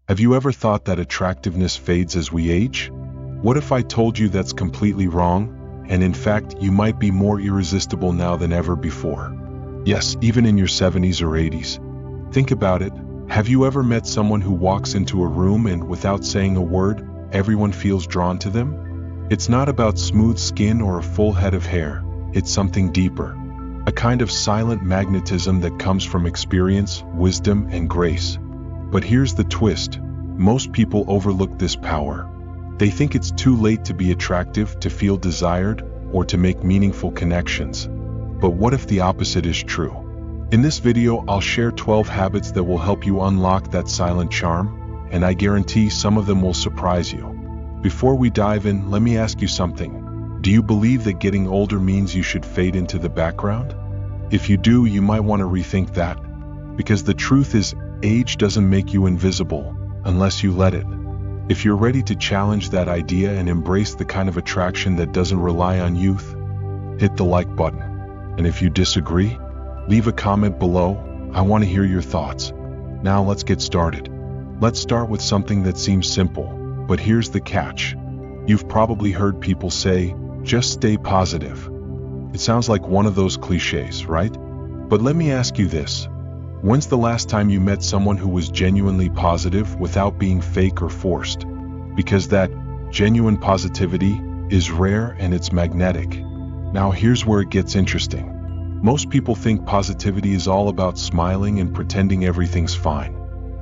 Have you ever thought that attractiveness fades as we age? What if I told you that's completely wrong, and in fact, you might be more irresistible now than ever before? Yes, even in your 70s or 80s. Think about it. Have you ever met someone who walks into a room and, without saying a word, everyone feels drawn to them? It's not about smooth skin or a full head of hair. It's something deeper. A kind of silent magnetism that comes from experience, wisdom, and grace. But here's the twist. Most people overlook this power. They think it's too late to be attractive, to feel desired, or to make meaningful connections. But what if the opposite is true? In this video, I'll share 12 habits that will help you unlock that silent charm, and I guarantee some of them will surprise you. Before we dive in, let me ask you something. Do you believe that getting older means you should fade into the background? If you do, you might want to rethink that. Because the truth is, age doesn't make you invisible, unless you let it. If you're ready to challenge that idea and embrace the kind of attraction that doesn't rely on youth, hit the like button. And if you disagree, leave a comment below. I want to hear your thoughts. Now let's get started. Let's start with something that seems simple, but here's the catch. You've probably heard people say, just stay positive. It sounds like one of those cliches, right? But let me ask you this. When's the last time you met someone who was genuinely positive without being fake or forced? Because that genuine positivity is rare and it's magnetic. Now here's where it gets interesting. Most people think positivity is all about smiling and pretending everything's fine.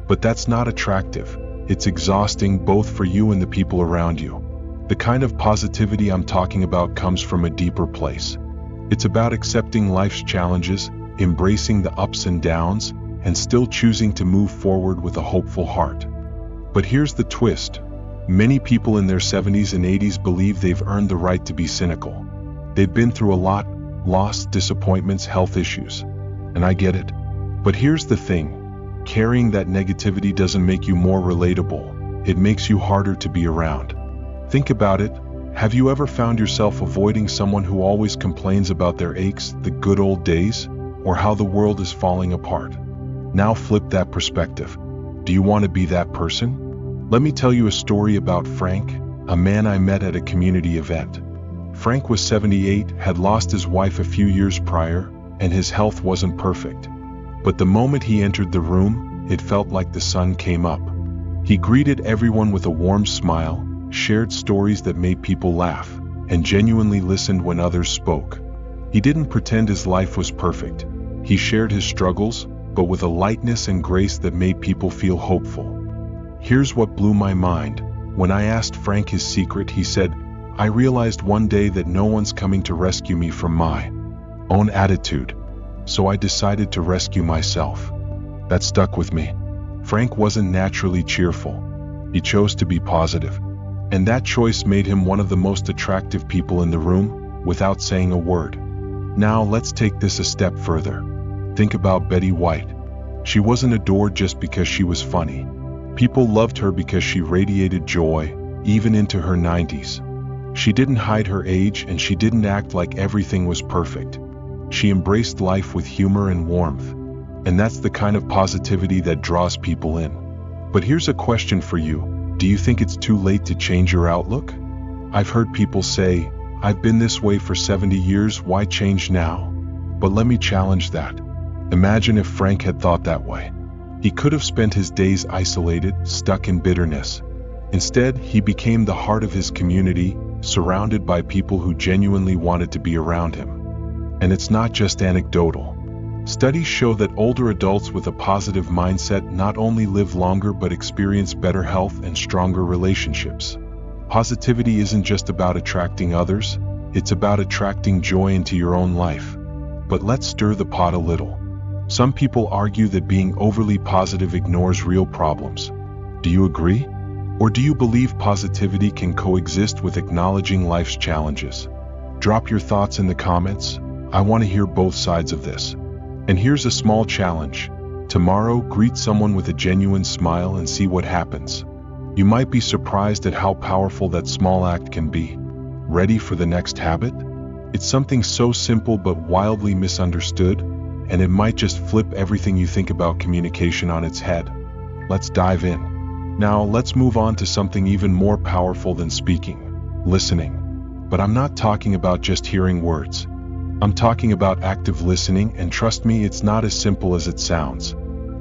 But that's not attractive. It's exhausting both for you and the people around you. The kind of positivity I'm talking about comes from a deeper place. It's about accepting life's challenges, embracing the ups and downs, and still choosing to move forward with a hopeful heart. But here's the twist. Many people in their 70s and 80s believe they've earned the right to be cynical. They've been through a lot. Loss, disappointments, health issues. And I get it. But here's the thing. Carrying that negativity doesn't make you more relatable. It makes you harder to be around. Think about it. Have you ever found yourself avoiding someone who always complains about their aches, the good old days, or how the world is falling apart? Now flip that perspective. Do you want to be that person? Let me tell you a story about Frank, a man I met at a community event. Frank was 78, had lost his wife a few years prior, and his health wasn't perfect. But the moment he entered the room, it felt like the sun came up. He greeted everyone with a warm smile, shared stories that made people laugh, and genuinely listened when others spoke. He didn't pretend his life was perfect. He shared his struggles, but with a lightness and grace that made people feel hopeful. Here's what blew my mind. When I asked Frank his secret, he said, I realized one day that no one's coming to rescue me from my own attitude. So I decided to rescue myself. That stuck with me. Frank wasn't naturally cheerful. He chose to be positive. And that choice made him one of the most attractive people in the room, without saying a word. Now let's take this a step further. Think about Betty White. She wasn't adored just because she was funny. People loved her because she radiated joy, even into her 90s. She didn't hide her age and she didn't act like everything was perfect. She embraced life with humor and warmth. And that's the kind of positivity that draws people in. But here's a question for you. Do you think it's too late to change your outlook? I've heard people say, I've been this way for 70 years, why change now? But let me challenge that. Imagine if Frank had thought that way. He could have spent his days isolated, stuck in bitterness. Instead, he became the heart of his community, surrounded by people who genuinely wanted to be around him. And it's not just anecdotal. Studies show that older adults with a positive mindset not only live longer but experience better health and stronger relationships. Positivity isn't just about attracting others, it's about attracting joy into your own life. But let's stir the pot a little. Some people argue that being overly positive ignores real problems. Do you agree? Or do you believe positivity can coexist with acknowledging life's challenges? Drop your thoughts in the comments. I want to hear both sides of this. And here's a small challenge. Tomorrow, greet someone with a genuine smile and see what happens. You might be surprised at how powerful that small act can be. Ready for the next habit? It's something so simple but wildly misunderstood, and it might just flip everything you think about communication on its head. Let's dive in. Now, let's move on to something even more powerful than speaking: listening. But I'm not talking about just hearing words. I'm talking about active listening, and trust me, it's not as simple as it sounds.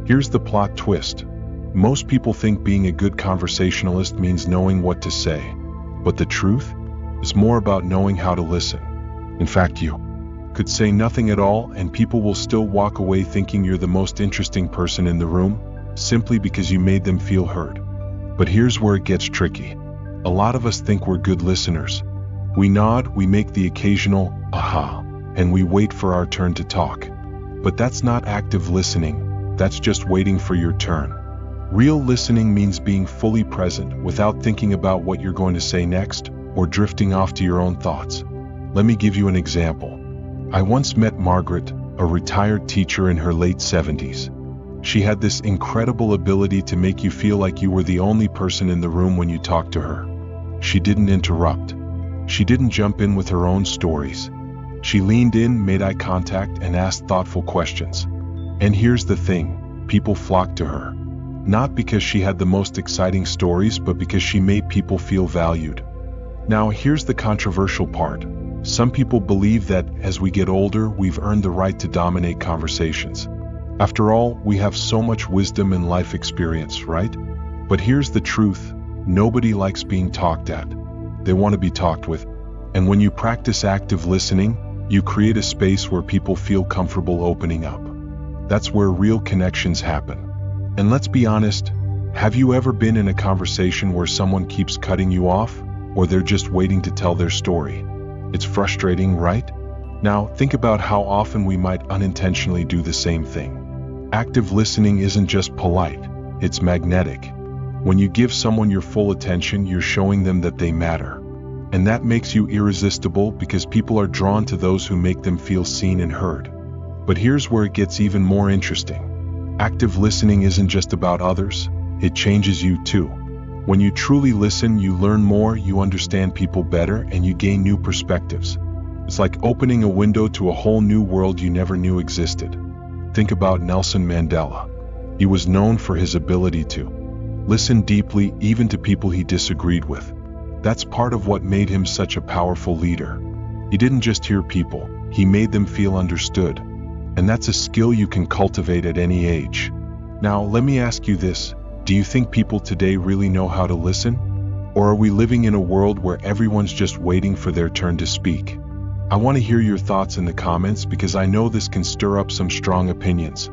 Here's the plot twist. Most people think being a good conversationalist means knowing what to say. But the truth is more about knowing how to listen. In fact, you could say nothing at all, and people will still walk away thinking you're the most interesting person in the room, simply because you made them feel heard. But here's where it gets tricky. A lot of us think we're good listeners. We nod, we make the occasional aha, and we wait for our turn to talk. But that's not active listening, that's just waiting for your turn. Real listening means being fully present without thinking about what you're going to say next or drifting off to your own thoughts. Let me give you an example. I once met Margaret, a retired teacher in her late 70s. She had this incredible ability to make you feel like you were the only person in the room when you talked to her. She didn't interrupt. She didn't jump in with her own stories. She leaned in, made eye contact, and asked thoughtful questions. And here's the thing, people flocked to her. Not because she had the most exciting stories, but because she made people feel valued. Now, here's the controversial part. Some people believe that as we get older, we've earned the right to dominate conversations. After all, we have so much wisdom and life experience, right? But here's the truth. Nobody likes being talked at. They want to be talked with. And when you practice active listening, you create a space where people feel comfortable opening up. That's where real connections happen. And let's be honest, have you ever been in a conversation where someone keeps cutting you off, or they're just waiting to tell their story? It's frustrating, right? Now, think about how often we might unintentionally do the same thing. Active listening isn't just polite, it's magnetic. When you give someone your full attention, you're showing them that they matter. And that makes you irresistible because people are drawn to those who make them feel seen and heard. But here's where it gets even more interesting. Active listening isn't just about others, it changes you too. When you truly listen, you learn more, you understand people better, and you gain new perspectives. It's like opening a window to a whole new world you never knew existed. Think about Nelson Mandela. He was known for his ability to listen deeply, even to people he disagreed with. That's part of what made him such a powerful leader. He didn't just hear people, he made them feel understood. And that's a skill you can cultivate at any age. Now, let me ask you this. Do you think people today really know how to listen? Or are we living in a world where everyone's just waiting for their turn to speak? I want to hear your thoughts in the comments because I know this can stir up some strong opinions.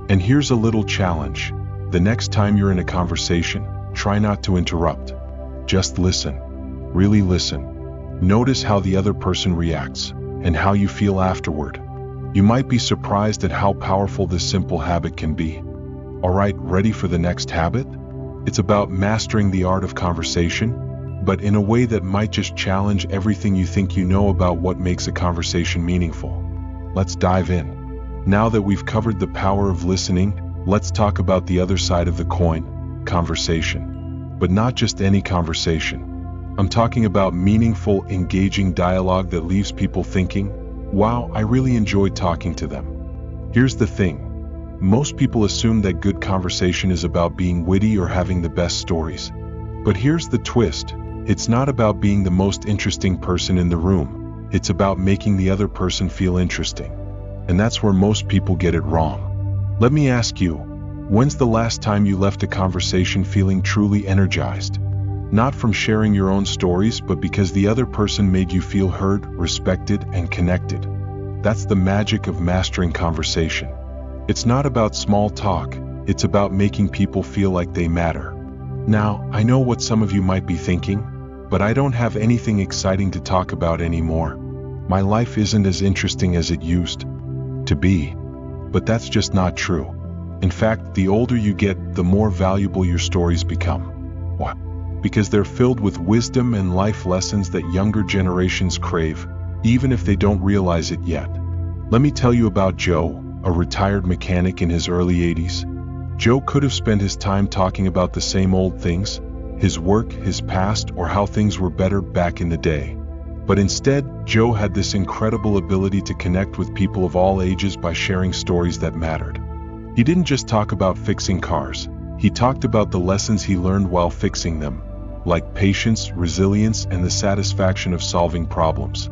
And here's a little challenge. The next time you're in a conversation, try not to interrupt. Just listen. Really listen. Notice how the other person reacts and how you feel afterward. You might be surprised at how powerful this simple habit can be. Alright, ready for the next habit? It's about mastering the art of conversation, but in a way that might just challenge everything you think you know about what makes a conversation meaningful. Let's dive in. Now that we've covered the power of listening, let's talk about the other side of the coin, conversation. But not just any conversation. I'm talking about meaningful, engaging dialogue that leaves people thinking, wow, I really enjoyed talking to them. Here's the thing. Most people assume that good conversation is about being witty or having the best stories. But here's the twist. It's not about being the most interesting person in the room. It's about making the other person feel interesting. And that's where most people get it wrong. Let me ask you, when's the last time you left a conversation feeling truly energized? Not from sharing your own stories, but because the other person made you feel heard, respected, and connected. That's the magic of mastering conversation. It's not about small talk, it's about making people feel like they matter. Now, I know what some of you might be thinking, but I don't have anything exciting to talk about anymore. My life isn't as interesting as it used to be. But that's just not true. In fact, the older you get, the more valuable your stories become. Why? Because they're filled with wisdom and life lessons that younger generations crave, even if they don't realize it yet. Let me tell you about Joe, a retired mechanic in his early 80s. Joe could have spent his time talking about the same old things, his work, his past, or how things were better back in the day. But instead, Joe had this incredible ability to connect with people of all ages by sharing stories that mattered. He didn't just talk about fixing cars. He talked about the lessons he learned while fixing them, like patience, resilience, and the satisfaction of solving problems.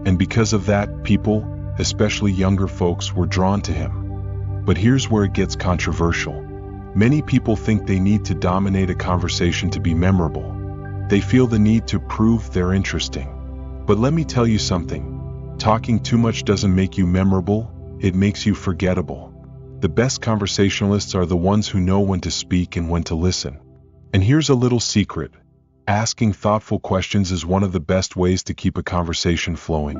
And because of that, people, especially younger folks, were drawn to him. But here's where it gets controversial. Many people think they need to dominate a conversation to be memorable. They feel the need to prove they're interesting. But let me tell you something. Talking too much doesn't make you memorable, it makes you forgettable. The best conversationalists are the ones who know when to speak and when to listen. And here's a little secret. Asking thoughtful questions is one of the best ways to keep a conversation flowing.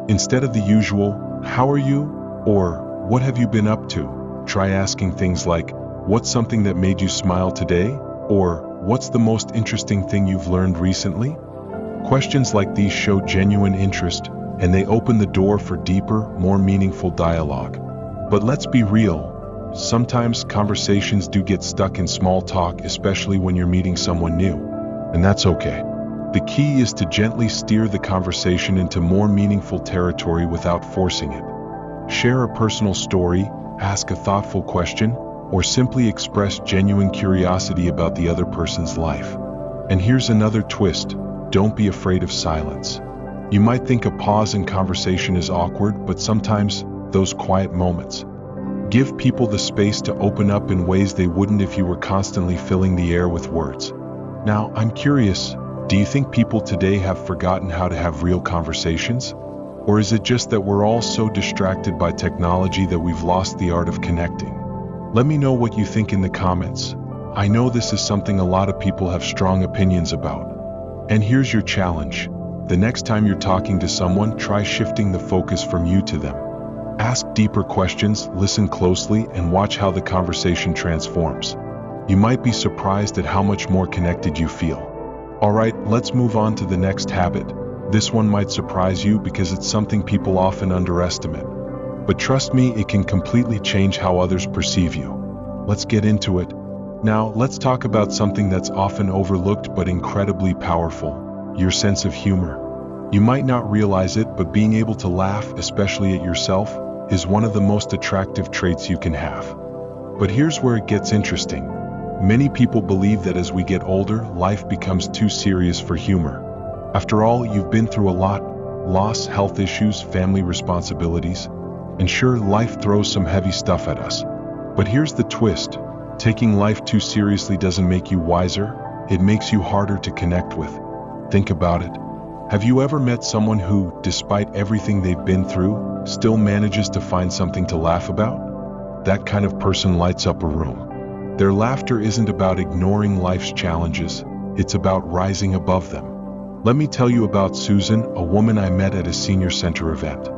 Instead of the usual, "How are you?" or "What have you been up to?" try asking things like, "What's something that made you smile today?" or "What's the most interesting thing you've learned recently?" Questions like these show genuine interest, and they open the door for deeper, more meaningful dialogue. But let's be real. Sometimes conversations do get stuck in small talk, especially when you're meeting someone new. And that's okay. The key is to gently steer the conversation into more meaningful territory without forcing it. Share a personal story, ask a thoughtful question, or simply express genuine curiosity about the other person's life. And here's another twist. Don't be afraid of silence. You might think a pause in conversation is awkward, but sometimes those quiet moments give people the space to open up in ways they wouldn't if you were constantly filling the air with words. Now, I'm curious, do you think people today have forgotten how to have real conversations? Or is it just that we're all so distracted by technology that we've lost the art of connecting? Let me know what you think in the comments. I know this is something a lot of people have strong opinions about. And here's your challenge. The next time you're talking to someone, try shifting the focus from you to them. Ask deeper questions, listen closely, and watch how the conversation transforms. You might be surprised at how much more connected you feel. Alright, let's move on to the next habit. This one might surprise you because it's something people often underestimate. But trust me, it can completely change how others perceive you. Let's get into it. Now, let's talk about something that's often overlooked but incredibly powerful. Your sense of humor. You might not realize it, but being able to laugh, especially at yourself, is one of the most attractive traits you can have. But here's where it gets interesting. Many people believe that as we get older, life becomes too serious for humor. After all, you've been through a lot: loss, health issues, family responsibilities. And sure, life throws some heavy stuff at us. But here's the twist. Taking life too seriously doesn't make you wiser, it makes you harder to connect with. Think about it. Have you ever met someone who, despite everything they've been through, still manages to find something to laugh about? That kind of person lights up a room. Their laughter isn't about ignoring life's challenges, it's about rising above them. Let me tell you about Susan, a woman I met at a senior center event.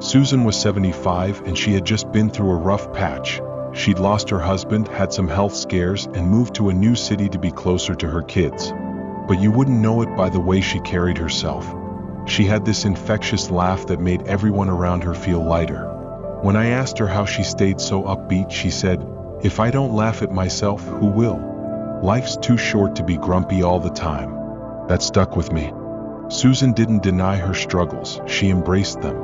Susan was 75 and she had just been through a rough patch. She'd lost her husband, had some health scares, and moved to a new city to be closer to her kids. But you wouldn't know it by the way she carried herself. She had this infectious laugh that made everyone around her feel lighter. When I asked her how she stayed so upbeat, she said, "If I don't laugh at myself, who will? Life's too short to be grumpy all the time." That stuck with me. Susan didn't deny her struggles, she embraced them.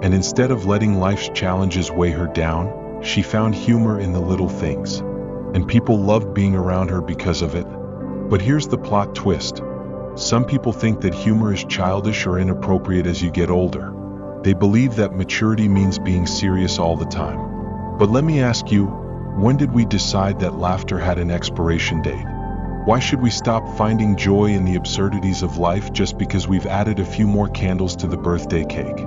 And instead of letting life's challenges weigh her down, she found humor in the little things. And people loved being around her because of it. But here's the plot twist. Some people think that humor is childish or inappropriate as you get older. They believe that maturity means being serious all the time. But let me ask you, when did we decide that laughter had an expiration date? Why should we stop finding joy in the absurdities of life just because we've added a few more candles to the birthday cake?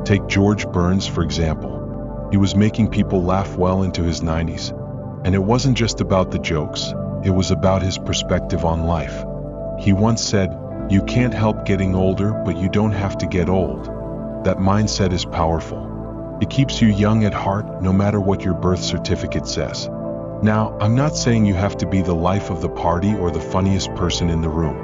Take George Burns, for example. He was making people laugh well into his 90s. And it wasn't just about the jokes, it was about his perspective on life. He once said, "You can't help getting older, but you don't have to get old." That mindset is powerful. It keeps you young at heart, no matter what your birth certificate says. Now, I'm not saying you have to be the life of the party or the funniest person in the room.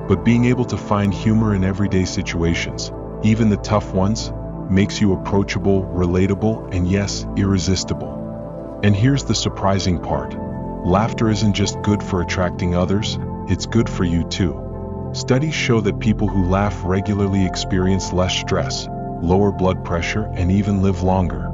But being able to find humor in everyday situations, even the tough ones, makes you approachable, relatable, and yes, irresistible. And here's the surprising part. Laughter isn't just good for attracting others, it's good for you too. Studies show that people who laugh regularly experience less stress, lower blood pressure, and even live longer.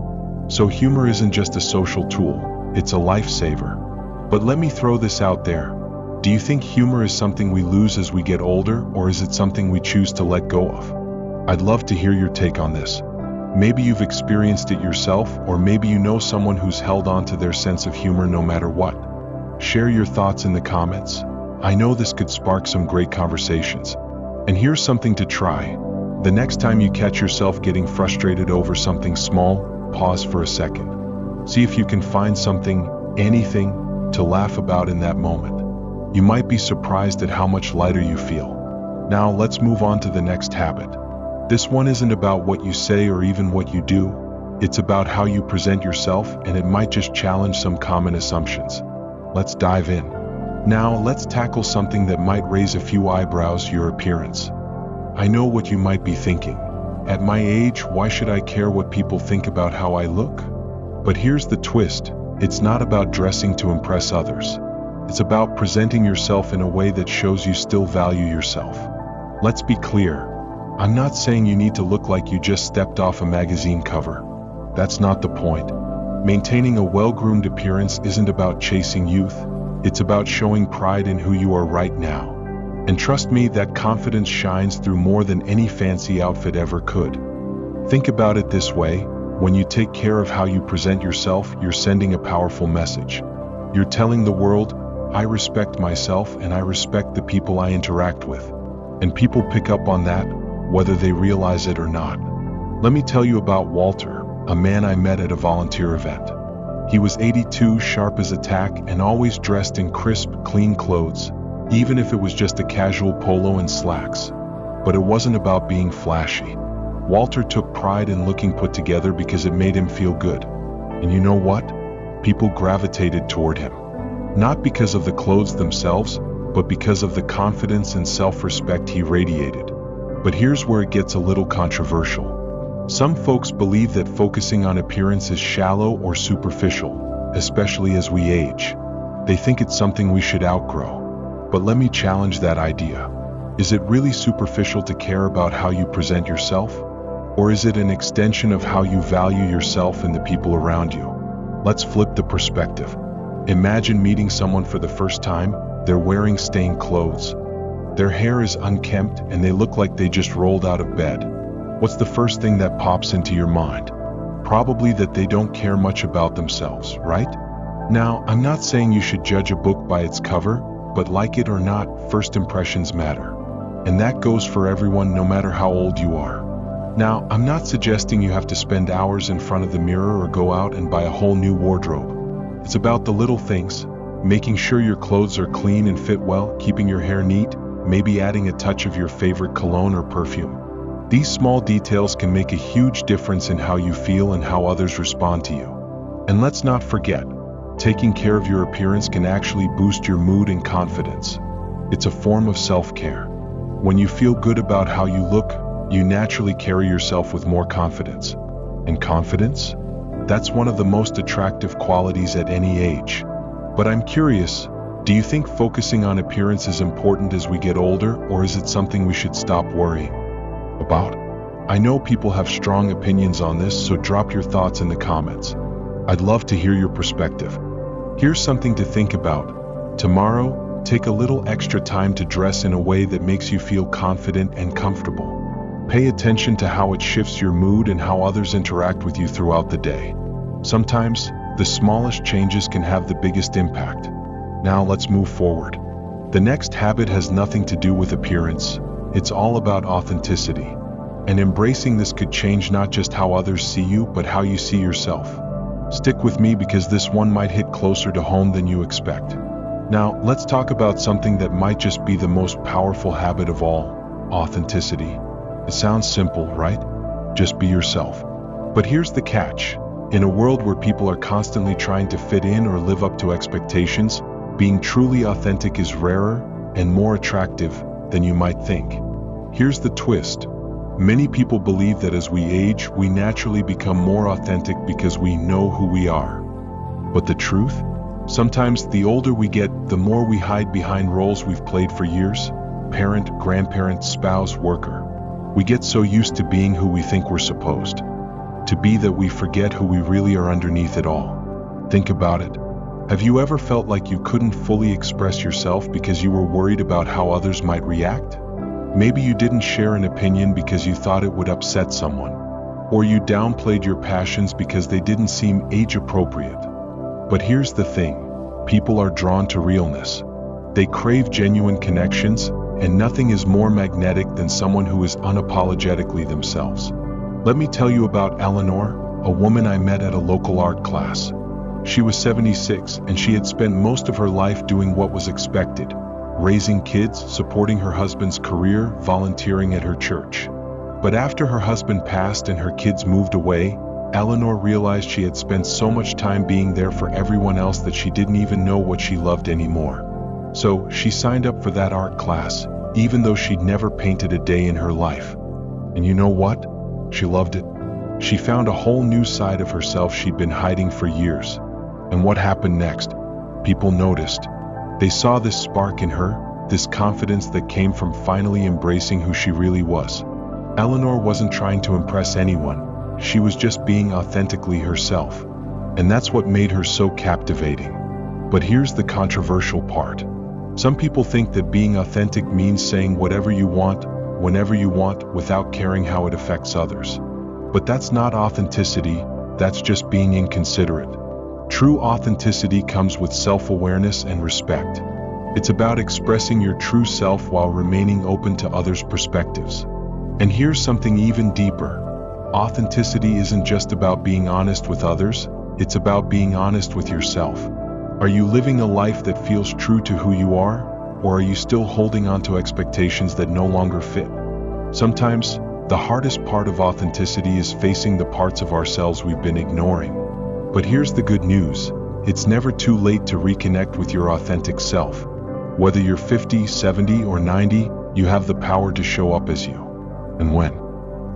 So humor isn't just a social tool, it's a lifesaver. But let me throw this out there. Do you think humor is something we lose as we get older, or is it something we choose to let go of? I'd love to hear your take on this. Maybe you've experienced it yourself, or maybe you know someone who's held on to their sense of humor no matter what. Share your thoughts in the comments. I know this could spark some great conversations. And here's something to try. The next time you catch yourself getting frustrated over something small, pause for a second. See if you can find something, anything, to laugh about in that moment. You might be surprised at how much lighter you feel. Now let's move on to the next habit. This one isn't about what you say or even what you do. It's about how you present yourself, and it might just challenge some common assumptions. Let's dive in. Now let's tackle something that might raise a few eyebrows: your appearance. I know what you might be thinking. At my age, why should I care what people think about how I look? But here's the twist. It's not about dressing to impress others. It's about presenting yourself in a way that shows you still value yourself. Let's be clear. I'm not saying you need to look like you just stepped off a magazine cover. That's not the point. Maintaining a well-groomed appearance isn't about chasing youth. It's about showing pride in who you are right now. And trust me, that confidence shines through more than any fancy outfit ever could. Think about it this way. When you take care of how you present yourself, you're sending a powerful message. You're telling the world, I respect myself and I respect the people I interact with. And people pick up on that, whether they realize it or not. Let me tell you about Walter, a man I met at a volunteer event. He was 82, sharp as a tack, and always dressed in crisp, clean clothes, even if it was just a casual polo and slacks. But it wasn't about being flashy. Walter took pride in looking put together because it made him feel good. And you know what? People gravitated toward him. Not because of the clothes themselves, but because of the confidence and self-respect he radiated. But here's where it gets a little controversial. Some folks believe that focusing on appearance is shallow or superficial, especially as we age. They think it's something we should outgrow. But let me challenge that idea. Is it really superficial to care about how you present yourself? Or is it an extension of how you value yourself and the people around you? Let's flip the perspective. Imagine meeting someone for the first time. They're wearing stained clothes. Their hair is unkempt and they look like they just rolled out of bed. What's the first thing that pops into your mind? Probably that they don't care much about themselves, right? Now, I'm not saying you should judge a book by its cover, but like it or not, first impressions matter. And that goes for everyone, no matter how old you are. Now, I'm not suggesting you have to spend hours in front of the mirror or go out and buy a whole new wardrobe. It's about the little things, making sure your clothes are clean and fit well, keeping your hair neat, maybe adding a touch of your favorite cologne or perfume. These small details can make a huge difference in how you feel and how others respond to you. And let's not forget, taking care of your appearance can actually boost your mood and confidence. It's a form of self-care. When you feel good about how you look, you naturally carry yourself with more confidence. And confidence? That's one of the most attractive qualities at any age. But I'm curious, do you think focusing on appearance is important as we get older, or is it something we should stop worrying about? I know people have strong opinions on this, so drop your thoughts in the comments. I'd love to hear your perspective. Here's something to think about. Tomorrow, take a little extra time to dress in a way that makes you feel confident and comfortable. Pay attention to how it shifts your mood and how others interact with you throughout the day. Sometimes, the smallest changes can have the biggest impact. Now let's move forward. The next habit has nothing to do with appearance. It's all about authenticity. And embracing this could change not just how others see you, but how you see yourself. Stick with me because this one might hit closer to home than you expect. Now, let's talk about something that might just be the most powerful habit of all: authenticity. It sounds simple, right? Just be yourself. But here's the catch. In a world where people are constantly trying to fit in or live up to expectations, being truly authentic is rarer and more attractive than you might think. Here's the twist. Many people believe that as we age, we naturally become more authentic because we know who we are. But the truth? Sometimes the older we get, the more we hide behind roles we've played for years: parent, grandparent, spouse, worker. We get so used to being who we think we're supposed to be that we forget who we really are underneath it all. Think about it. Have you ever felt like you couldn't fully express yourself because you were worried about how others might react? Maybe you didn't share an opinion because you thought it would upset someone, or you downplayed your passions because they didn't seem age-appropriate. But here's the thing, people are drawn to realness. They crave genuine connections, and nothing is more magnetic than someone who is unapologetically themselves. Let me tell you about Eleanor, a woman I met at a local art class. She was 76, and she had spent most of her life doing what was expected, raising kids, supporting her husband's career, volunteering at her church. But after her husband passed and her kids moved away, Eleanor realized she had spent so much time being there for everyone else that she didn't even know what she loved anymore. So she signed up for that art class, even though she'd never painted a day in her life. And you know what? She loved it. She found a whole new side of herself she'd been hiding for years. And what happened next? People noticed. They saw this spark in her, this confidence that came from finally embracing who she really was. Eleanor wasn't trying to impress anyone. She was just being authentically herself. And that's what made her so captivating. But here's the controversial part. Some people think that being authentic means saying whatever you want, whenever you want, without caring how it affects others. But that's not authenticity, that's just being inconsiderate. True authenticity comes with self-awareness and respect. It's about expressing your true self while remaining open to others' perspectives. And here's something even deeper. Authenticity isn't just about being honest with others, it's about being honest with yourself. Are you living a life that feels true to who you are, or are you still holding on to expectations that no longer fit? Sometimes, the hardest part of authenticity is facing the parts of ourselves we've been ignoring. But here's the good news. It's never too late to reconnect with your authentic self. Whether you're 50, 70, or 90, you have the power to show up as you. And when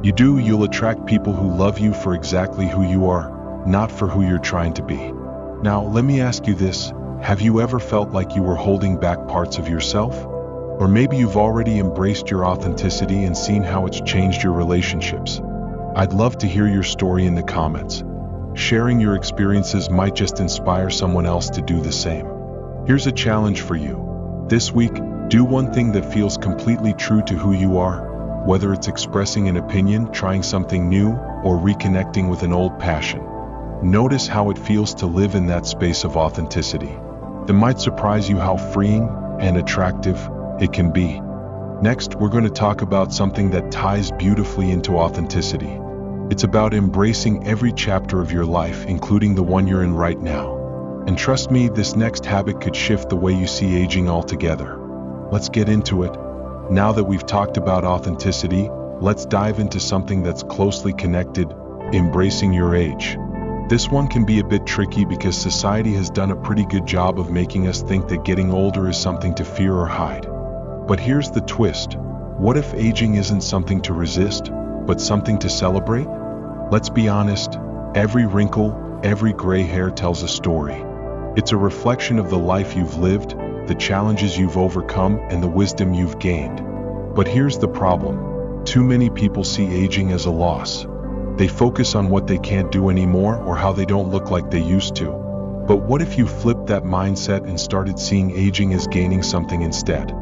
you do, you'll attract people who love you for exactly who you are, not for who you're trying to be. Now, let me ask you this. Have you ever felt like you were holding back parts of yourself? Or maybe you've already embraced your authenticity and seen how it's changed your relationships. I'd love to hear your story in the comments. Sharing your experiences might just inspire someone else to do the same. Here's a challenge for you. This week, do one thing that feels completely true to who you are, whether it's expressing an opinion, trying something new, or reconnecting with an old passion. Notice how it feels to live in that space of authenticity. It might surprise you how freeing and attractive it can be. Next, we're going to talk about something that ties beautifully into authenticity. It's about embracing every chapter of your life, including the one you're in right now. And trust me, this next habit could shift the way you see aging altogether. Let's get into it. Now that we've talked about authenticity, let's dive into something that's closely connected, embracing your age. This one can be a bit tricky because society has done a pretty good job of making us think that getting older is something to fear or hide. But here's the twist. What if aging isn't something to resist, but something to celebrate? Let's be honest, every wrinkle, every gray hair tells a story. It's a reflection of the life you've lived, the challenges you've overcome, and the wisdom you've gained. But here's the problem. Too many people see aging as a loss. They focus on what they can't do anymore or how they don't look like they used to. But what if you flipped that mindset and started seeing aging as gaining something instead?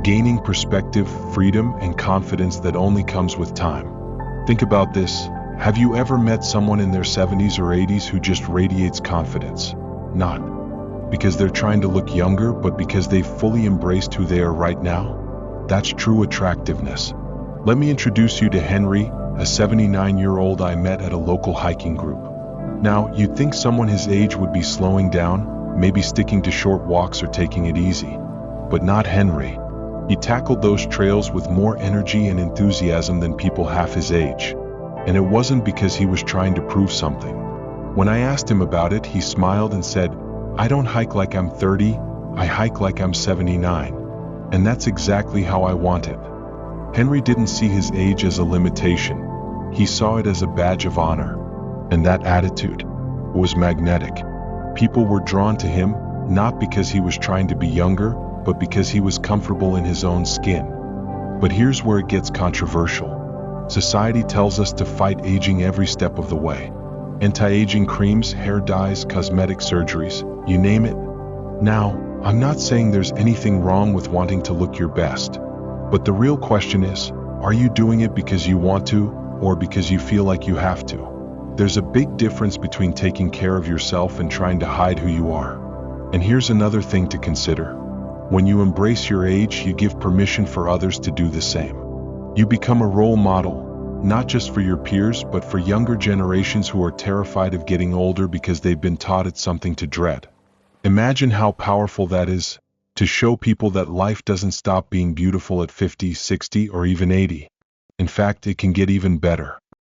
Gaining perspective, freedom, and confidence that only comes with time. Think about this. Have you ever met someone in their 70s or 80s who just radiates confidence? Not because they're trying to look younger, but because they've fully embraced who they are right now? That's true attractiveness. Let me introduce you to Henry, a 79-year-old I met at a local hiking group. Now, you'd think someone his age would be slowing down, maybe sticking to short walks or taking it easy. But not Henry. He tackled those trails with more energy and enthusiasm than people half his age. And it wasn't because he was trying to prove something. When I asked him about it, he smiled and said, "I don't hike like I'm 30, I hike like I'm 79. And that's exactly how I want it." Henry didn't see his age as a limitation. He saw it as a badge of honor. And that attitude was magnetic. People were drawn to him, not because he was trying to be younger, but because he was comfortable in his own skin. But here's where it gets controversial. Society tells us to fight aging every step of the way. Anti-aging creams, hair dyes, cosmetic surgeries, you name it. Now, I'm not saying there's anything wrong with wanting to look your best, but the real question is, are you doing it because you want to, or because you feel like you have to? There's a big difference between taking care of yourself and trying to hide who you are. And here's another thing to consider. When you embrace your age, you give permission for others to do the same. You become a role model, not just for your peers, but for younger generations who are terrified of getting older because they've been taught it's something to dread. Imagine how powerful that is, to show people that life doesn't stop being beautiful at 50, 60, or even 80. In fact, it can get even better.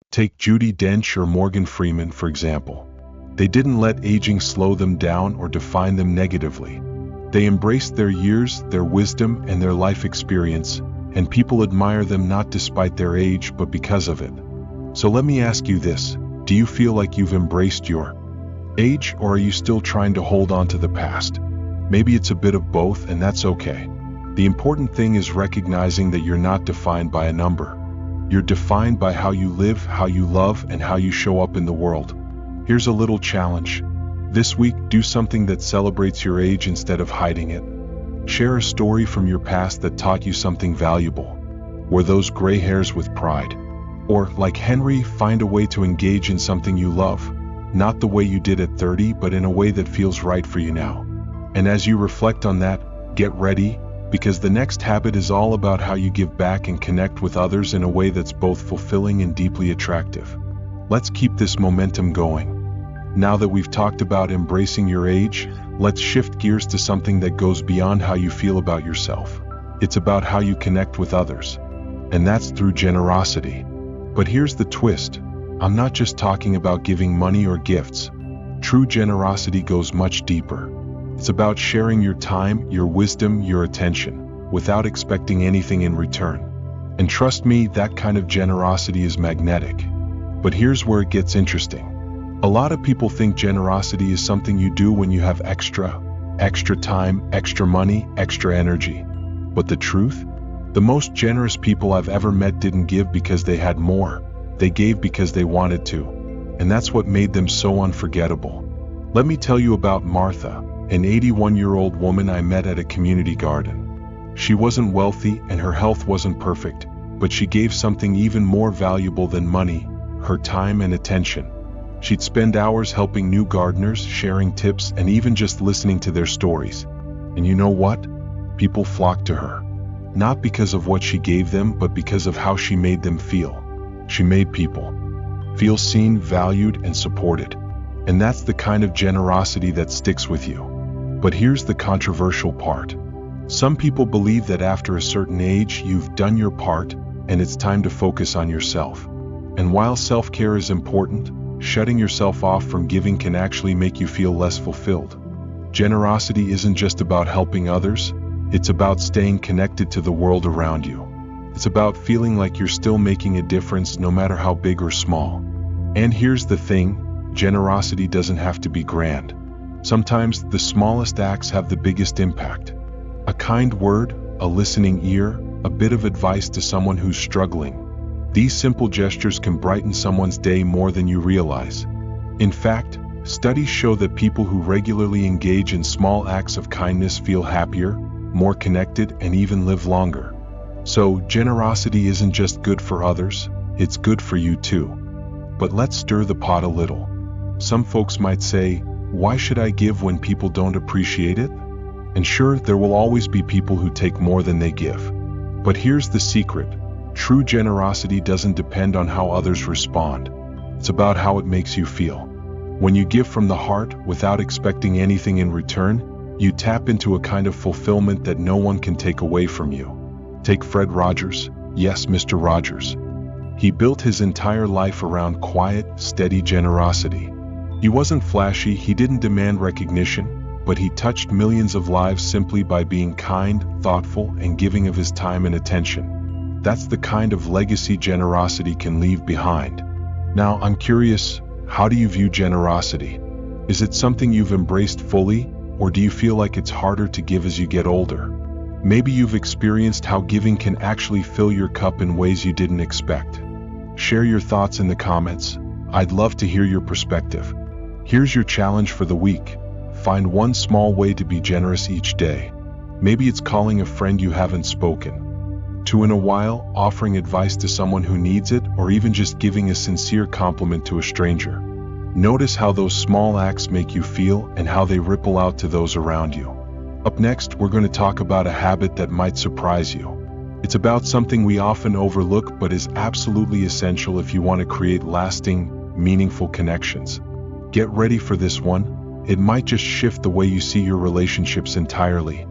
Take Judi Dench or Morgan Freeman, for example. They didn't let aging slow them down or define them negatively. They embraced their years, their wisdom, and their life experience, and people admire them not despite their age but because of it. So let me ask you this, do you feel like you've embraced your age, or are you still trying to hold on to the past? Maybe it's a bit of both, and that's okay. The important thing is recognizing that you're not defined by a number. You're defined by how you live, how you love, and how you show up in the world. Here's a little challenge. This week, do something that celebrates your age instead of hiding it. Share a story from your past that taught you something valuable. Wear those gray hairs with pride. Or, like Henry, find a way to engage in something you love. Not the way you did at 30, but in a way that feels right for you now. And as you reflect on that, get ready, because the next habit is all about how you give back and connect with others in a way that's both fulfilling and deeply attractive. Let's keep this momentum going. Now that we've talked about embracing your age, let's shift gears to something that goes beyond how you feel about yourself. It's about how you connect with others. And that's through generosity. But here's the twist. I'm not just talking about giving money or gifts. True generosity goes much deeper. It's about sharing your time, your wisdom, your attention, without expecting anything in return. And trust me, that kind of generosity is magnetic. But here's where it gets interesting. A lot of people think generosity is something you do when you have extra time, extra money, extra energy. But the truth? The most generous people I've ever met didn't give because they had more. They gave because they wanted to. And that's what made them so unforgettable. Let me tell you about Martha, an 81-year-old woman I met at a community garden. She wasn't wealthy and her health wasn't perfect, but she gave something even more valuable than money, her time and attention. She'd spend hours helping new gardeners, sharing tips, and even just listening to their stories. And you know what? People flocked to her. Not because of what she gave them, but because of how she made them feel. She made people feel seen, valued, and supported. And that's the kind of generosity that sticks with you. But here's the controversial part. Some people believe that after a certain age, you've done your part, and it's time to focus on yourself. And while self-care is important, shutting yourself off from giving can actually make you feel less fulfilled. Generosity isn't just about helping others, it's about staying connected to the world around you. It's about feeling like you're still making a difference no matter how big or small. And here's the thing, generosity doesn't have to be grand. Sometimes the smallest acts have the biggest impact. A kind word, a listening ear, a bit of advice to someone who's struggling. These simple gestures can brighten someone's day more than you realize. In fact, studies show that people who regularly engage in small acts of kindness feel happier, more connected, and even live longer. So, generosity isn't just good for others, it's good for you too. But let's stir the pot a little. Some folks might say, why should I give when people don't appreciate it? And sure, there will always be people who take more than they give. But here's the secret. True generosity doesn't depend on how others respond. It's about how it makes you feel. When you give from the heart, without expecting anything in return, you tap into a kind of fulfillment that no one can take away from you. Take Fred Rogers. Yes, Mr. Rogers. He built his entire life around quiet, steady generosity. He wasn't flashy, he didn't demand recognition, but he touched millions of lives simply by being kind, thoughtful, and giving of his time and attention. That's the kind of legacy generosity can leave behind. Now, I'm curious, how do you view generosity? Is it something you've embraced fully, or do you feel like it's harder to give as you get older? Maybe you've experienced how giving can actually fill your cup in ways you didn't expect. Share your thoughts in the comments. I'd love to hear your perspective. Here's your challenge for the week. Find one small way to be generous each day. Maybe it's calling a friend you haven't spoken to in a while, offering advice to someone who needs it, or even just giving a sincere compliment to a stranger. Notice how those small acts make you feel and how they ripple out to those around you. Up next, we're going to talk about a habit that might surprise you. It's about something we often overlook but is absolutely essential if you want to create lasting, meaningful connections. Get ready for this one. It might just shift the way you see your relationships entirely.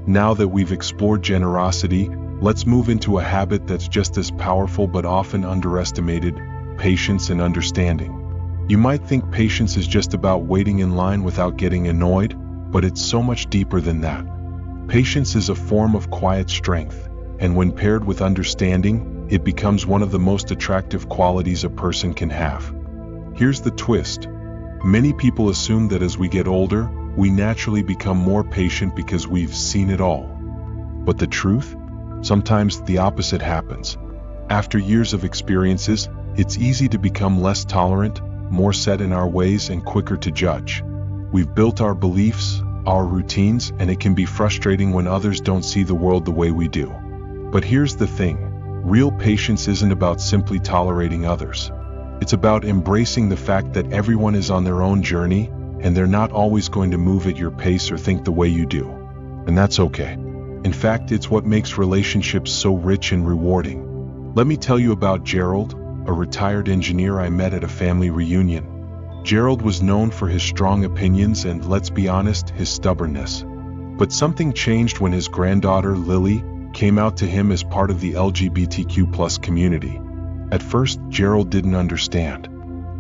Now that we've explored generosity, let's move into a habit that's just as powerful but often underestimated: patience and understanding. You might think patience is just about waiting in line without getting annoyed, but it's so much deeper than that. Patience is a form of quiet strength, and when paired with understanding, it becomes one of the most attractive qualities a person can have. Here's the twist. Many people assume that as we get older, we naturally become more patient because we've seen it all. But the truth? Sometimes the opposite happens. After years of experiences, it's easy to become less tolerant, more set in our ways, and quicker to judge. We've built our beliefs, our routines, and it can be frustrating when others don't see the world the way we do. But here's the thing. Real patience isn't about simply tolerating others. It's about embracing the fact that everyone is on their own journey, and they're not always going to move at your pace or think the way you do. And that's okay. In fact, it's what makes relationships so rich and rewarding. Let me tell you about Gerald, a retired engineer I met at a family reunion. Gerald was known for his strong opinions and, let's be honest, his stubbornness. But something changed when his granddaughter, Lily, came out to him as part of the LGBTQ+ community. At first, Gerald didn't understand.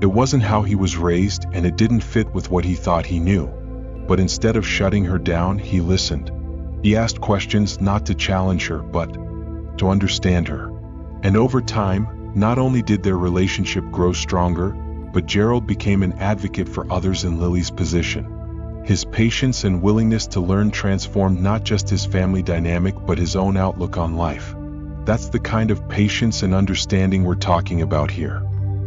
It wasn't how he was raised, and it didn't fit with what he thought he knew. But instead of shutting her down, he listened. He asked questions not to challenge her, but to understand her. And over time, not only did their relationship grow stronger, but Gerald became an advocate for others in Lily's position. His patience and willingness to learn transformed not just his family dynamic but his own outlook on life. That's the kind of patience and understanding we're talking about here.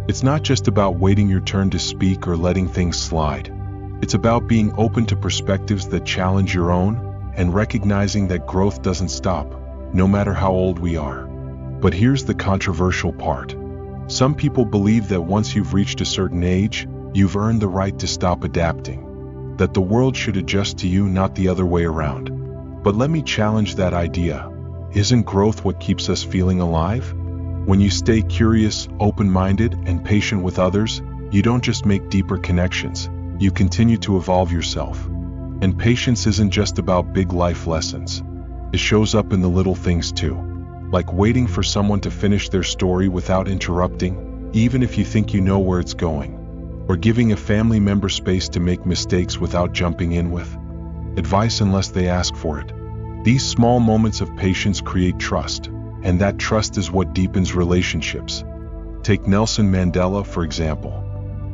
It's not just about waiting your turn to speak or letting things slide. It's about being open to perspectives that challenge your own and recognizing that growth doesn't stop, no matter how old we are. But here's the controversial part. Some people believe that once you've reached a certain age, you've earned the right to stop adapting. That the world should adjust to you, not the other way around. But let me challenge that idea. Isn't growth what keeps us feeling alive? When you stay curious, open-minded, and patient with others, you don't just make deeper connections, you continue to evolve yourself. And patience isn't just about big life lessons. It shows up in the little things too. Like waiting for someone to finish their story without interrupting, even if you think you know where it's going. Or giving a family member space to make mistakes without jumping in with advice unless they ask for it. These small moments of patience create trust, and that trust is what deepens relationships. Take Nelson Mandela, for example.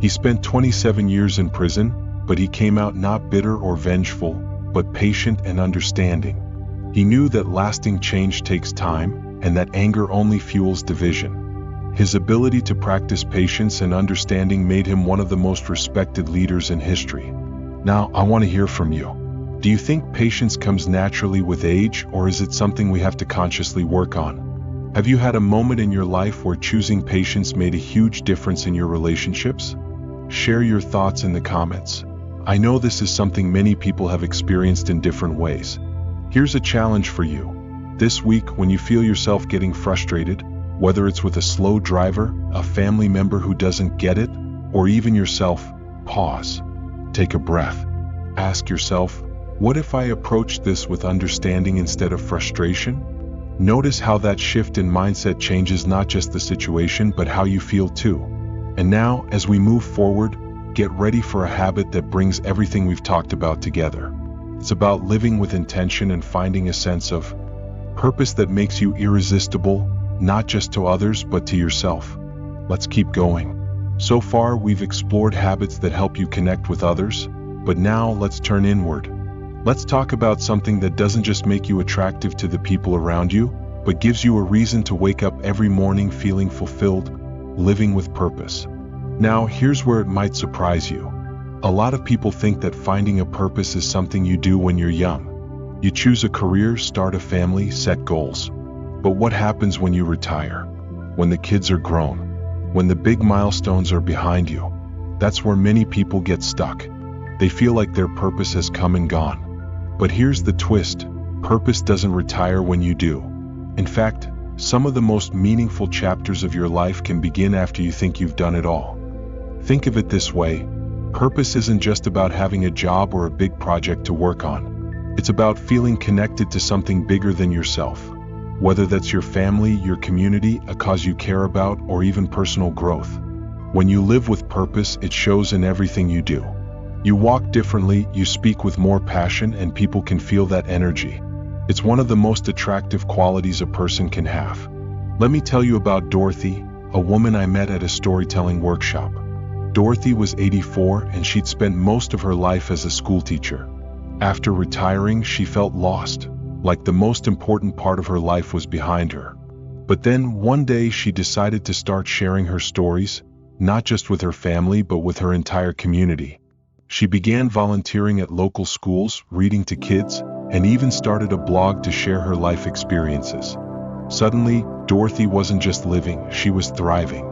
He spent 27 years in prison, but he came out not bitter or vengeful, but patient and understanding. He knew that lasting change takes time, and that anger only fuels division. His ability to practice patience and understanding made him one of the most respected leaders in history. Now, I want to hear from you. Do you think patience comes naturally with age, or is it something we have to consciously work on? Have you had a moment in your life where choosing patience made a huge difference in your relationships? Share your thoughts in the comments. I know this is something many people have experienced in different ways. Here's a challenge for you. This week, when you feel yourself getting frustrated, whether it's with a slow driver, a family member who doesn't get it, or even yourself, pause. Take a breath. Ask yourself, what if I approach this with understanding instead of frustration? Notice how that shift in mindset changes not just the situation but how you feel too. And now, as we move forward, get ready for a habit that brings everything we've talked about together. It's about living with intention and finding a sense of purpose that makes you irresistible, not just to others but to yourself. Let's keep going. So far, we've explored habits that help you connect with others, but now let's turn inward. Let's talk about something that doesn't just make you attractive to the people around you, but gives you a reason to wake up every morning feeling fulfilled, living with purpose. Now, here's where it might surprise you. A lot of people think that finding a purpose is something you do when you're young. You choose a career, start a family, set goals. But what happens when you retire? When the kids are grown? When the big milestones are behind you? That's where many people get stuck. They feel like their purpose has come and gone. But here's the twist. Purpose doesn't retire when you do. In fact, some of the most meaningful chapters of your life can begin after you think you've done it all. Think of it this way. Purpose isn't just about having a job or a big project to work on. It's about feeling connected to something bigger than yourself. Whether that's your family, your community, a cause you care about, or even personal growth. When you live with purpose, it shows in everything you do. You walk differently, you speak with more passion, and people can feel that energy. It's one of the most attractive qualities a person can have. Let me tell you about Dorothy, a woman I met at a storytelling workshop. Dorothy was 84 and she'd spent most of her life as a school teacher. After retiring, she felt lost, like the most important part of her life was behind her. But then one day she decided to start sharing her stories, not just with her family but with her entire community. She began volunteering at local schools, reading to kids, and even started a blog to share her life experiences. Suddenly, Dorothy wasn't just living, she was thriving.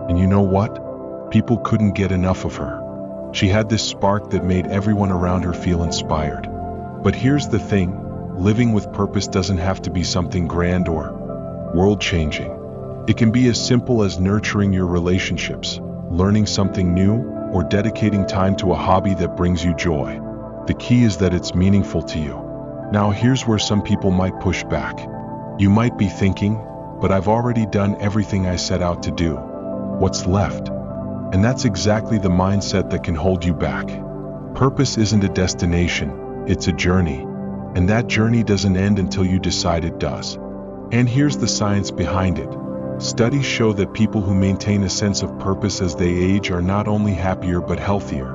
And you know what? People couldn't get enough of her. She had this spark that made everyone around her feel inspired. But here's the thing, living with purpose doesn't have to be something grand or world-changing. It can be as simple as nurturing your relationships, learning something new, or dedicating time to a hobby that brings you joy. The key is that it's meaningful to you. Now here's where some people might push back. You might be thinking, but I've already done everything I set out to do. What's left? And that's exactly the mindset that can hold you back. Purpose isn't a destination, it's a journey. And that journey doesn't end until you decide it does. And here's the science behind it. Studies show that people who maintain a sense of purpose as they age are not only happier but healthier.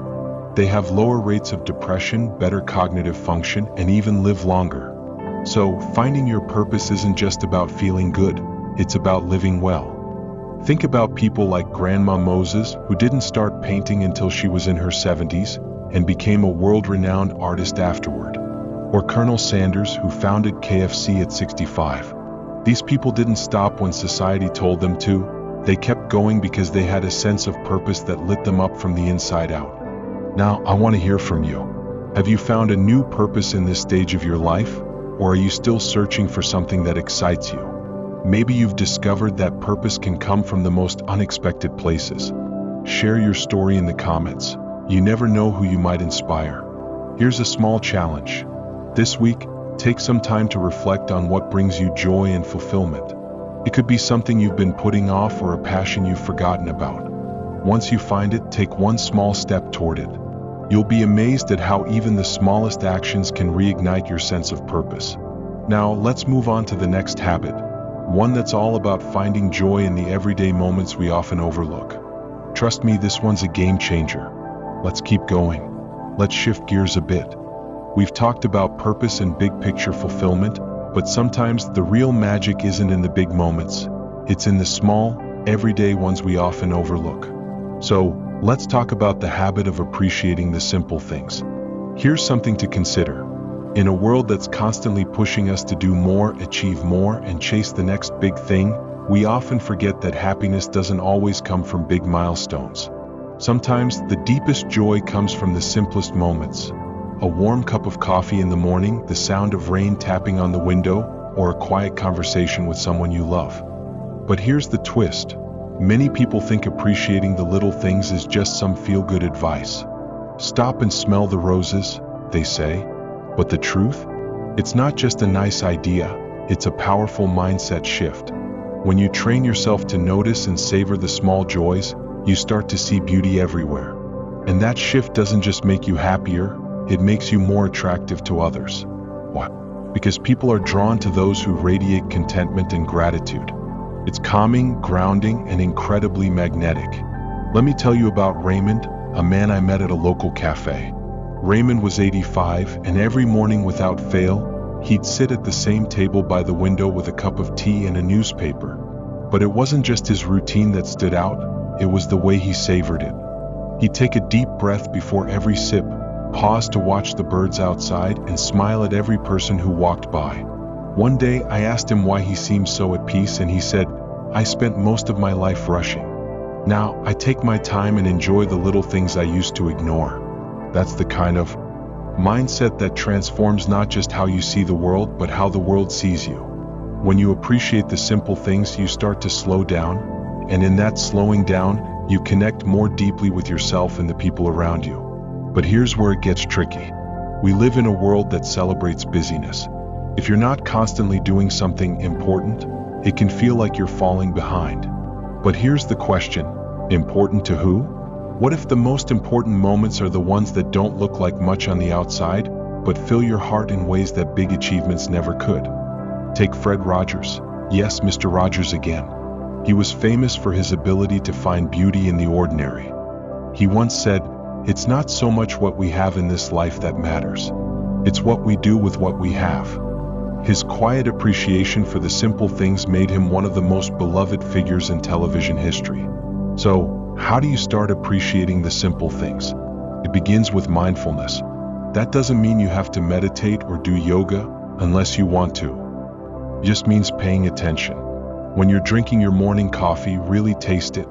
They have lower rates of depression, better cognitive function, and even live longer. So, finding your purpose isn't just about feeling good, it's about living well. Think about people like Grandma Moses, who didn't start painting until she was in her 70s, and became a world-renowned artist afterward. Or Colonel Sanders, who founded KFC at 65. These people didn't stop when society told them to. They kept going because they had a sense of purpose that lit them up from the inside out. Now, I want to hear from you. Have you found a new purpose in this stage of your life? Or are you still searching for something that excites you? Maybe you've discovered that purpose can come from the most unexpected places. Share your story in the comments. You never know who you might inspire. Here's a small challenge. This week, take some time to reflect on what brings you joy and fulfillment. It could be something you've been putting off or a passion you've forgotten about. Once you find it, take one small step toward it. You'll be amazed at how even the smallest actions can reignite your sense of purpose. Now, let's move on to the next habit, one that's all about finding joy in the everyday moments we often overlook. Trust me, this one's a game changer. Let's keep going. Let's shift gears a bit. We've talked about purpose and big picture fulfillment, but sometimes the real magic isn't in the big moments. It's in the small, everyday ones we often overlook. So, let's talk about the habit of appreciating the simple things. Here's something to consider. In a world that's constantly pushing us to do more, achieve more, and chase the next big thing, we often forget that happiness doesn't always come from big milestones. Sometimes the deepest joy comes from the simplest moments. A warm cup of coffee in the morning, the sound of rain tapping on the window, or a quiet conversation with someone you love. But here's the twist. Many people think appreciating the little things is just some feel-good advice. Stop and smell the roses, they say. But the truth? It's not just a nice idea, it's a powerful mindset shift. When you train yourself to notice and savor the small joys, you start to see beauty everywhere. And that shift doesn't just make you happier, it makes you more attractive to others. Why? Because people are drawn to those who radiate contentment and gratitude. It's calming, grounding, and incredibly magnetic. Let me tell you about Raymond, a man I met at a local cafe. Raymond was 85, and every morning without fail, he'd sit at the same table by the window with a cup of tea and a newspaper. But it wasn't just his routine that stood out, it was the way he savored it. He'd take a deep breath before every sip, pause to watch the birds outside, and smile at every person who walked by. One day, I asked him why he seemed so at peace, and he said, "I spent most of my life rushing. Now, I take my time and enjoy the little things I used to ignore." That's the kind of mindset that transforms not just how you see the world, but how the world sees you. When you appreciate the simple things, you start to slow down, and in that slowing down, you connect more deeply with yourself and the people around you. But here's where it gets tricky. We live in a world that celebrates busyness. If you're not constantly doing something important, it can feel like you're falling behind. But here's the question: important to who? What if the most important moments are the ones that don't look like much on the outside, but fill your heart in ways that big achievements never could? Take Fred Rogers. Yes, Mr. Rogers again. He was famous for his ability to find beauty in the ordinary. He once said, "It's not so much what we have in this life that matters. It's what we do with what we have." His quiet appreciation for the simple things made him one of the most beloved figures in television history. So, how do you start appreciating the simple things? It begins with mindfulness. That doesn't mean you have to meditate or do yoga unless you want to. It just means paying attention. When you're drinking your morning coffee, really taste it.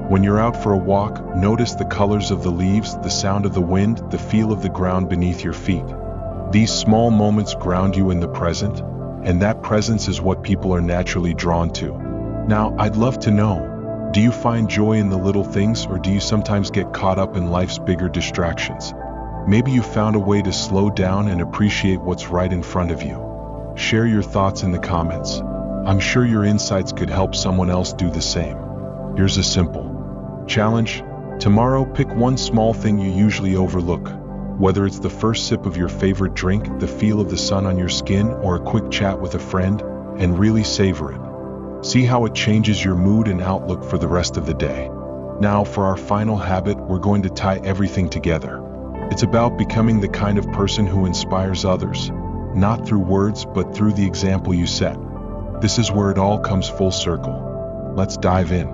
When you're out for a walk, notice the colors of the leaves, the sound of the wind, the feel of the ground beneath your feet. These small moments ground you in the present, and that presence is what people are naturally drawn to. Now, I'd love to know, do you find joy in the little things, or do you sometimes get caught up in life's bigger distractions? Maybe you found a way to slow down and appreciate what's right in front of you. Share your thoughts in the comments. I'm sure your insights could help someone else do the same. Here's a simple challenge. Tomorrow, pick one small thing you usually overlook. Whether it's the first sip of your favorite drink, the feel of the sun on your skin, or a quick chat with a friend, and really savor it. See how it changes your mood and outlook for the rest of the day. Now, for our final habit, we're going to tie everything together. It's about becoming the kind of person who inspires others, not through words, but through the example you set. This is where it all comes full circle. Let's dive in.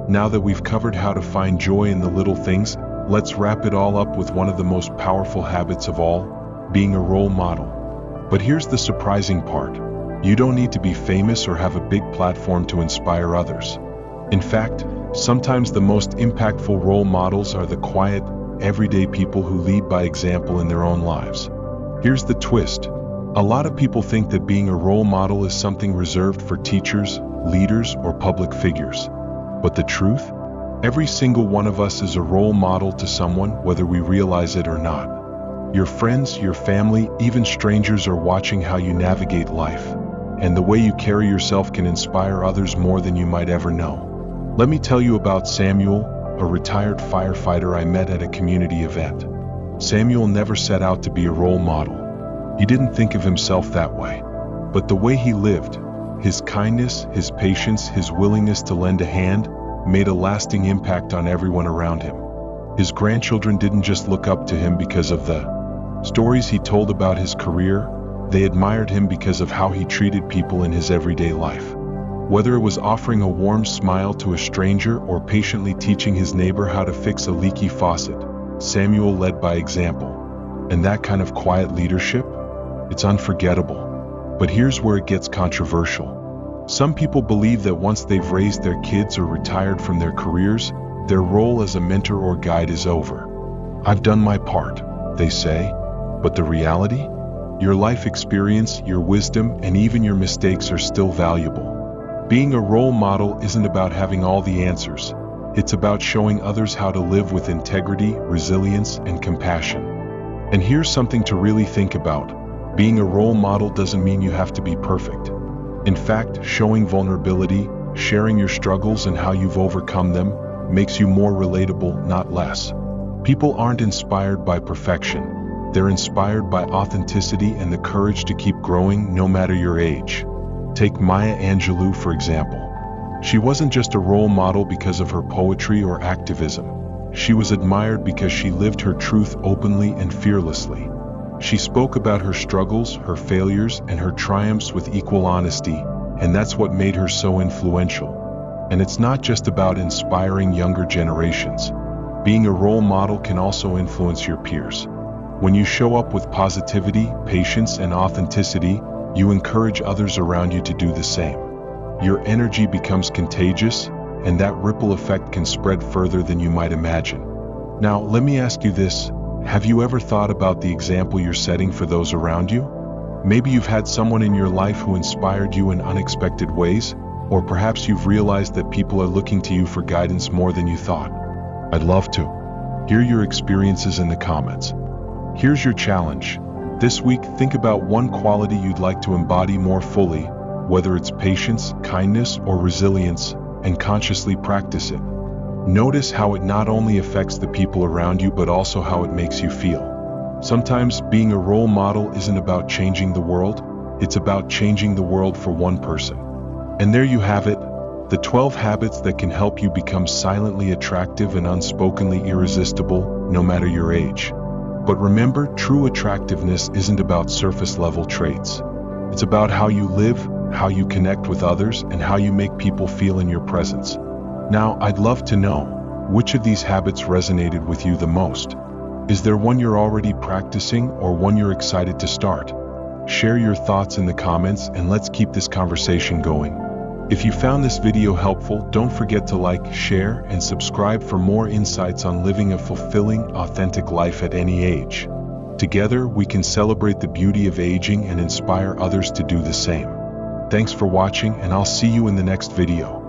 Now that we've covered how to find joy in the little things, let's wrap it all up with one of the most powerful habits of all, being a role model. But here's the surprising part. You don't need to be famous or have a big platform to inspire others. In fact, sometimes the most impactful role models are the quiet, everyday people who lead by example in their own lives. Here's the twist. A lot of people think that being a role model is something reserved for teachers, leaders, or public figures. But the truth? Every single one of us is a role model to someone, whether we realize it or not. Your friends, your family, even strangers are watching how you navigate life. And the way you carry yourself can inspire others more than you might ever know. Let me tell you about Samuel, a retired firefighter I met at a community event. Samuel never set out to be a role model. He didn't think of himself that way. But the way he lived, his kindness, his patience, his willingness to lend a hand, made a lasting impact on everyone around him. His grandchildren didn't just look up to him because of the stories he told about his career, they admired him because of how he treated people in his everyday life. Whether it was offering a warm smile to a stranger or patiently teaching his neighbor how to fix a leaky faucet, Samuel led by example. And that kind of quiet leadership? It's unforgettable. But here's where it gets controversial. Some people believe that once they've raised their kids or retired from their careers, their role as a mentor or guide is over. I've done my part, they say, but the reality? Your life experience, your wisdom, and even your mistakes are still valuable. Being a role model isn't about having all the answers. It's about showing others how to live with integrity, resilience, and compassion. And here's something to really think about. Being a role model doesn't mean you have to be perfect. In fact, showing vulnerability, sharing your struggles and how you've overcome them, makes you more relatable, not less. People aren't inspired by perfection. They're inspired by authenticity and the courage to keep growing no matter your age. Take Maya Angelou, for example. She wasn't just a role model because of her poetry or activism. She was admired because she lived her truth openly and fearlessly. She spoke about her struggles, her failures, and her triumphs with equal honesty, and that's what made her so influential. And it's not just about inspiring younger generations. Being a role model can also influence your peers. When you show up with positivity, patience, and authenticity, you encourage others around you to do the same. Your energy becomes contagious, and that ripple effect can spread further than you might imagine. Now, let me ask you this. Have you ever thought about the example you're setting for those around you? Maybe you've had someone in your life who inspired you in unexpected ways, or perhaps you've realized that people are looking to you for guidance more than you thought. I'd love to hear your experiences in the comments. Here's your challenge. This week, think about one quality you'd like to embody more fully, whether it's patience, kindness, or resilience, and consciously practice it. Notice how it not only affects the people around you but also how it makes you feel. Sometimes being a role model isn't about changing the world, it's about changing the world for one person. And there you have it, the 12 habits that can help you become silently attractive and unspokenly irresistible, no matter your age. But remember, true attractiveness isn't about surface-level traits. It's about how you live, how you connect with others, and how you make people feel in your presence. Now, I'd love to know, which of these habits resonated with you the most? Is there one you're already practicing or one you're excited to start? Share your thoughts in the comments and let's keep this conversation going. If you found this video helpful, don't forget to like, share, and subscribe for more insights on living a fulfilling, authentic life at any age. Together, we can celebrate the beauty of aging and inspire others to do the same. Thanks for watching, and I'll see you in the next video.